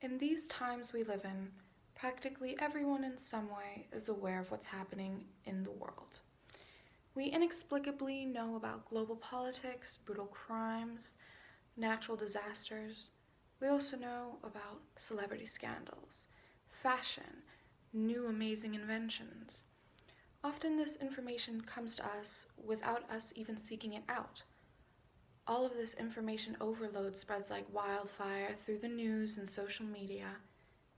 In these times we live in, practically everyone in some way is aware of what's happening in the world. We inexplicably know about global politics, brutal crimes, natural disasters. We also know about celebrity scandals, fashion, new amazing inventions. Often this information comes to us without us even seeking it out. All of this information overload spreads like wildfire through the news and social media,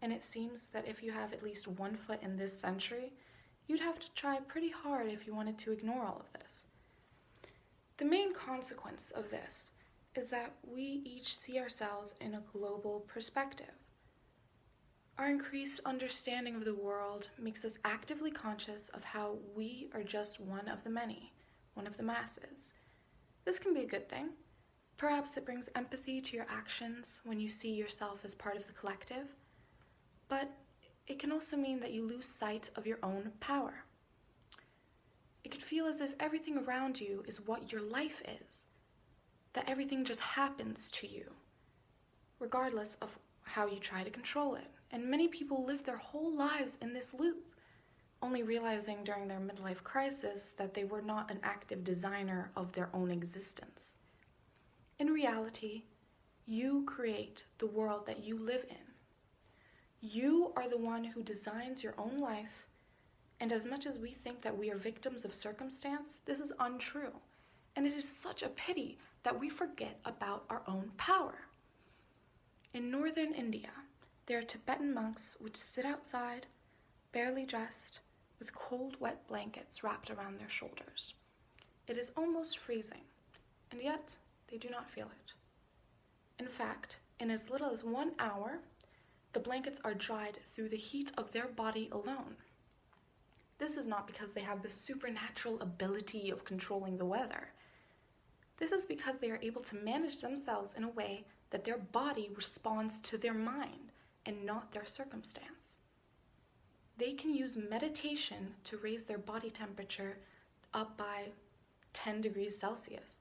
and it seems that if you have at least one foot in this century, you'd have to try pretty hard if you wanted to ignore all of this. The main consequence of this is that we each see ourselves in a global perspective. Our increased understanding of the world makes us actively conscious of how we are just one of the many, one of the masses. This can be a good thing. Perhaps it brings empathy to your actions when you see yourself as part of the collective, but it can also mean that you lose sight of your own power. It could feel as if everything around you is what your life is, that everything just happens to you, regardless of how you try to control it. And many people live their whole lives in this loop, only realizing during their midlife crisis that they were not an active designer of their own existence. In reality, you create the world that you live in. You are the one who designs your own life, and as much as we think that we are victims of circumstance, this is untrue. And it is such a pity that we forget about our own power. In northern India, there are Tibetan monks which sit outside, barely dressed, with cold, wet blankets wrapped around their shoulders. It is almost freezing, and yet they do not feel it. In fact, in as little as 1 hour, the blankets are dried through the heat of their body alone. This is not because they have the supernatural ability of controlling the weather. This is because they are able to manage themselves in a way that their body responds to their mind and not their circumstance. They can use meditation to raise their body temperature up by 10 degrees Celsius.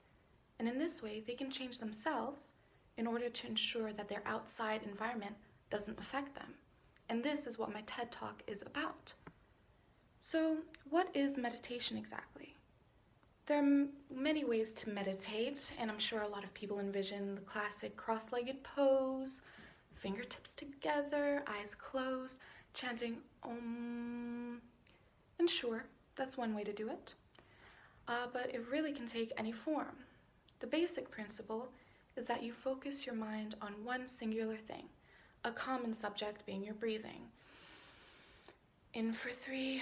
And in this way, they can change themselves in order to ensure that their outside environment doesn't affect them. And this is what my TED Talk is about. So, what is meditation exactly? There are many ways to meditate, and I'm sure a lot of people envision the classic cross-legged pose, fingertips together, eyes closed, chanting Om. And sure, that's one way to do it. But it really can take any form. The basic principle is that you focus your mind on one singular thing, a common subject being your breathing. In for 3,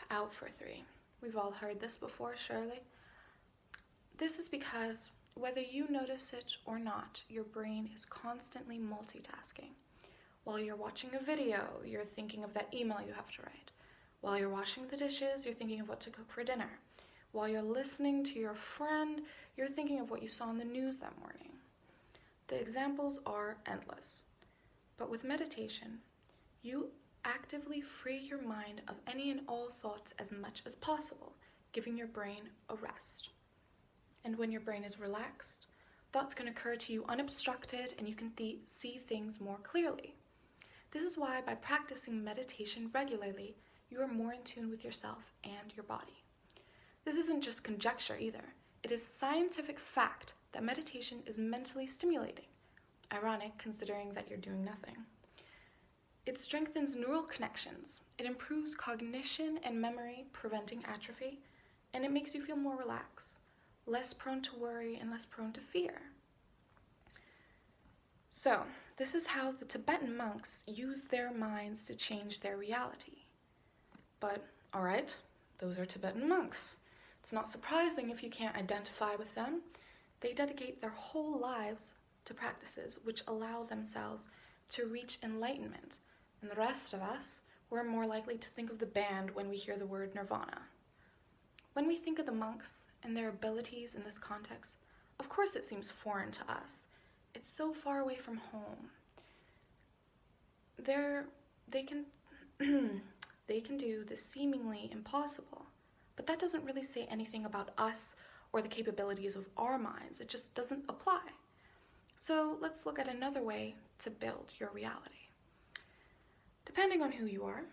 out for 3. We've all heard this before, surely. This is because whether you notice it or not, your brain is constantly multitasking. While you're watching a video, you're thinking of that email you have to write. While you're washing the dishes, you're thinking of what to cook for dinner. While you're listening to your friend, you're thinking of what you saw in the news that morning. The examples are endless. But with meditation, you actively free your mind of any and all thoughts as much as possible, giving your brain a rest. And when your brain is relaxed, thoughts can occur to you unobstructed and you can see things more clearly. This is why by practicing meditation regularly, you are more in tune with yourself and your body. This isn't just conjecture either. It is scientific fact that meditation is mentally stimulating. Ironic considering that you're doing nothing. It strengthens neural connections. It improves cognition and memory, preventing atrophy, and it makes you feel more relaxed, less prone to worry and less prone to fear. So, this is how the Tibetan monks use their minds to change their reality. But, alright, those are Tibetan monks. It's not surprising if you can't identify with them. They dedicate their whole lives to practices which allow themselves to reach enlightenment. And the rest of us, we're more likely to think of the band when we hear the word nirvana. When we think of the monks and their abilities in this context, of course it seems foreign to us. It's so far away from home. They can do the seemingly impossible, but that doesn't really say anything about us or the capabilities of our minds. It just doesn't apply. So let's look at another way to build your reality. Depending on who you are,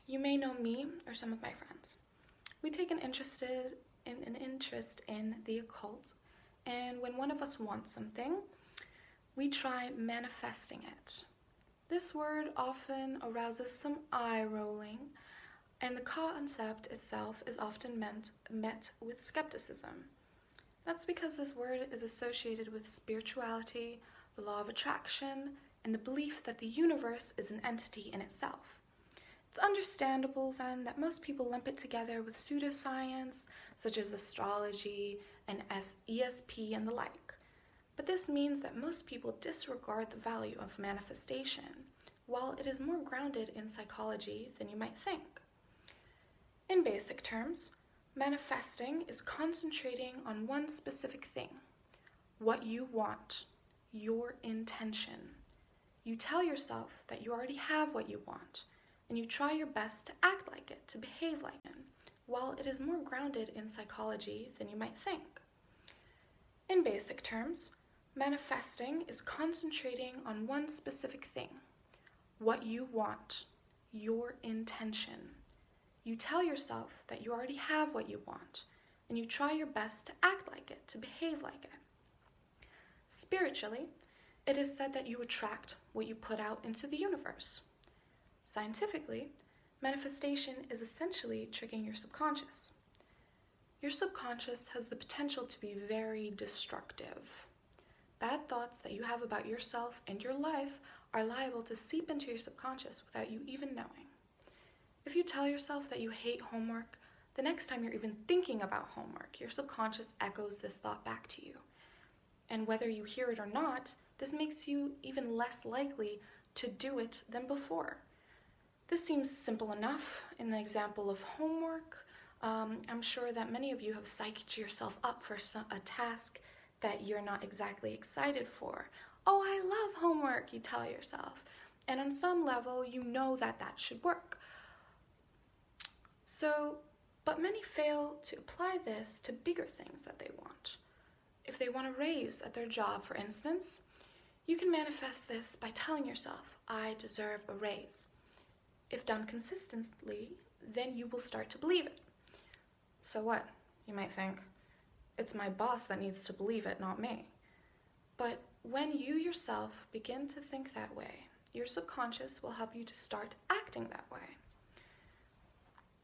you may know me or some of my friends. We take an interest in the occult, and when one of us wants something, we try manifesting it. This word often arouses some eye rolling, and the concept itself is often met with skepticism. That's because this word is associated with spirituality, the law of attraction, and the belief that the universe is an entity in itself. It's understandable then that most people lump it together with pseudoscience, such as astrology and ESP and the like. But this means that most people disregard the value of manifestation, while it is more grounded in psychology than you might think. In basic terms, manifesting is concentrating on one specific thing, what you want, your intention. You tell yourself that you already have what you want, and you try your best to act like it, to behave like it, while it is more grounded in psychology than you might think. In basic terms, manifesting is concentrating on one specific thing, what you want, your intention. You tell yourself that you already have what you want, and you try your best to act like it, to behave like it. Spiritually, it is said that you attract what you put out into the universe. Scientifically, manifestation is essentially tricking your subconscious. Your subconscious has the potential to be very destructive. Bad thoughts that you have about yourself and your life are liable to seep into your subconscious without you even knowing. If you tell yourself that you hate homework, the next time you're even thinking about homework, your subconscious echoes this thought back to you. And whether you hear it or not, this makes you even less likely to do it than before. This seems simple enough in the example of homework. I'm sure that many of you have psyched yourself up for a task that you're not exactly excited for. Oh, I love homework, you tell yourself. And on some level, you know that should work. But many fail to apply this to bigger things that they want. If they want a raise at their job, for instance, you can manifest this by telling yourself, I deserve a raise. If done consistently, then you will start to believe it. So what? You might think, it's my boss that needs to believe it, not me. But when you yourself begin to think that way, your subconscious will help you to start acting that way.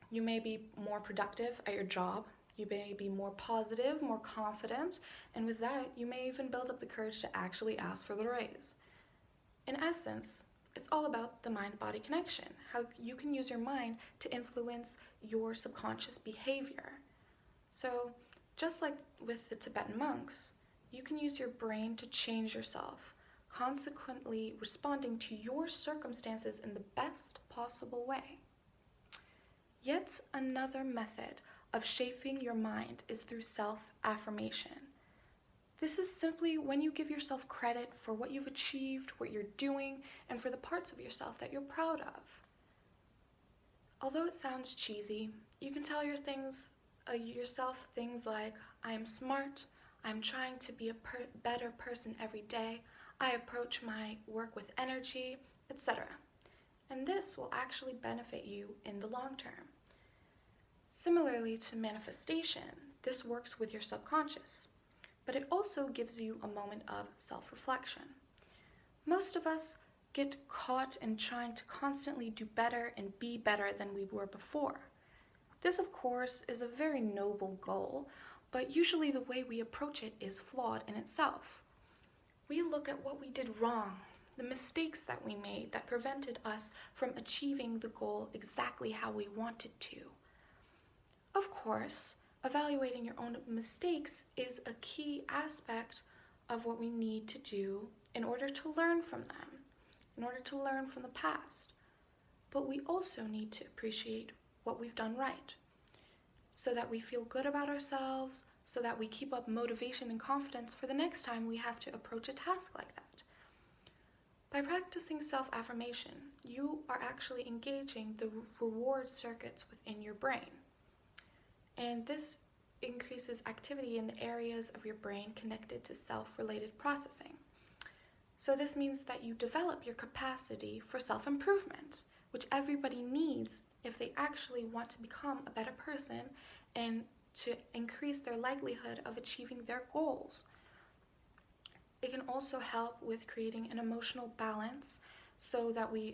You may be more productive at your job, you may be more positive, more confident, and with that, you may even build up the courage to actually ask for the raise. In essence, it's all about the mind-body connection, how you can use your mind to influence your subconscious behavior. So, just like with the Tibetan monks, you can use your brain to change yourself, consequently responding to your circumstances in the best possible way. Yet another method of shaping your mind is through self-affirmation. This is simply when you give yourself credit for what you've achieved, what you're doing, and for the parts of yourself that you're proud of. Although it sounds cheesy, you can tell yourself things like, I am smart, I'm trying to be a better person every day, I approach my work with energy, etc. And this will actually benefit you in the long term. Similarly to manifestation, this works with your subconscious, but it also gives you a moment of self-reflection. Most of us get caught in trying to constantly do better and be better than we were before. This, of course, is a very noble goal, but usually the way we approach it is flawed in itself. We look at what we did wrong, the mistakes that we made that prevented us from achieving the goal exactly how we wanted to. Of course, evaluating your own mistakes is a key aspect of what we need to do in order to learn from them, in order to learn from the past. But we also need to appreciate what we've done right, so that we feel good about ourselves, so that we keep up motivation and confidence for the next time we have to approach a task like that. By practicing self-affirmation, you are actually engaging the reward circuits within your brain. And this increases activity in the areas of your brain connected to self-related processing. So this means that you develop your capacity for self-improvement, which everybody needs if they actually want to become a better person and to increase their likelihood of achieving their goals. It can also help with creating an emotional balance so that we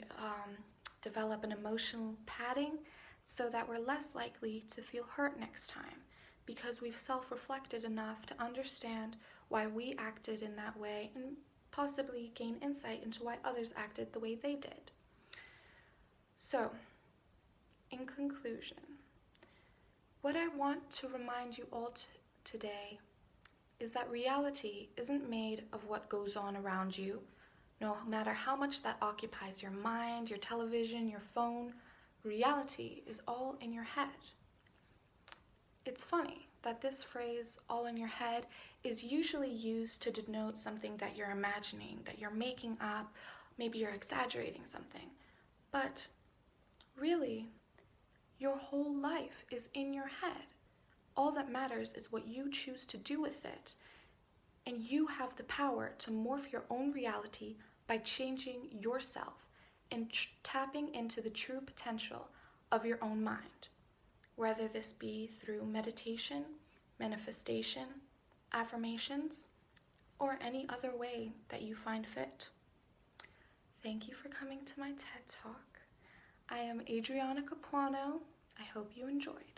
develop an emotional padding so that we're less likely to feel hurt next time because we've self-reflected enough to understand why we acted in that way and possibly gain insight into why others acted the way they did. So, in conclusion, what I want to remind you all today is that reality isn't made of what goes on around you, no matter how much that occupies your mind, your television, your phone. Reality is all in your head. It's funny that this phrase, all in your head, is usually used to denote something that you're imagining, that you're making up, maybe you're exaggerating something. But really, your whole life is in your head. All that matters is what you choose to do with it. And you have the power to morph your own reality by changing yourself and tapping into the true potential of your own mind, whether this be through meditation, manifestation, affirmations, or any other way that you find fit. Thank you for coming to my TED Talk. I am Adrianna Capuano. I hope you enjoyed.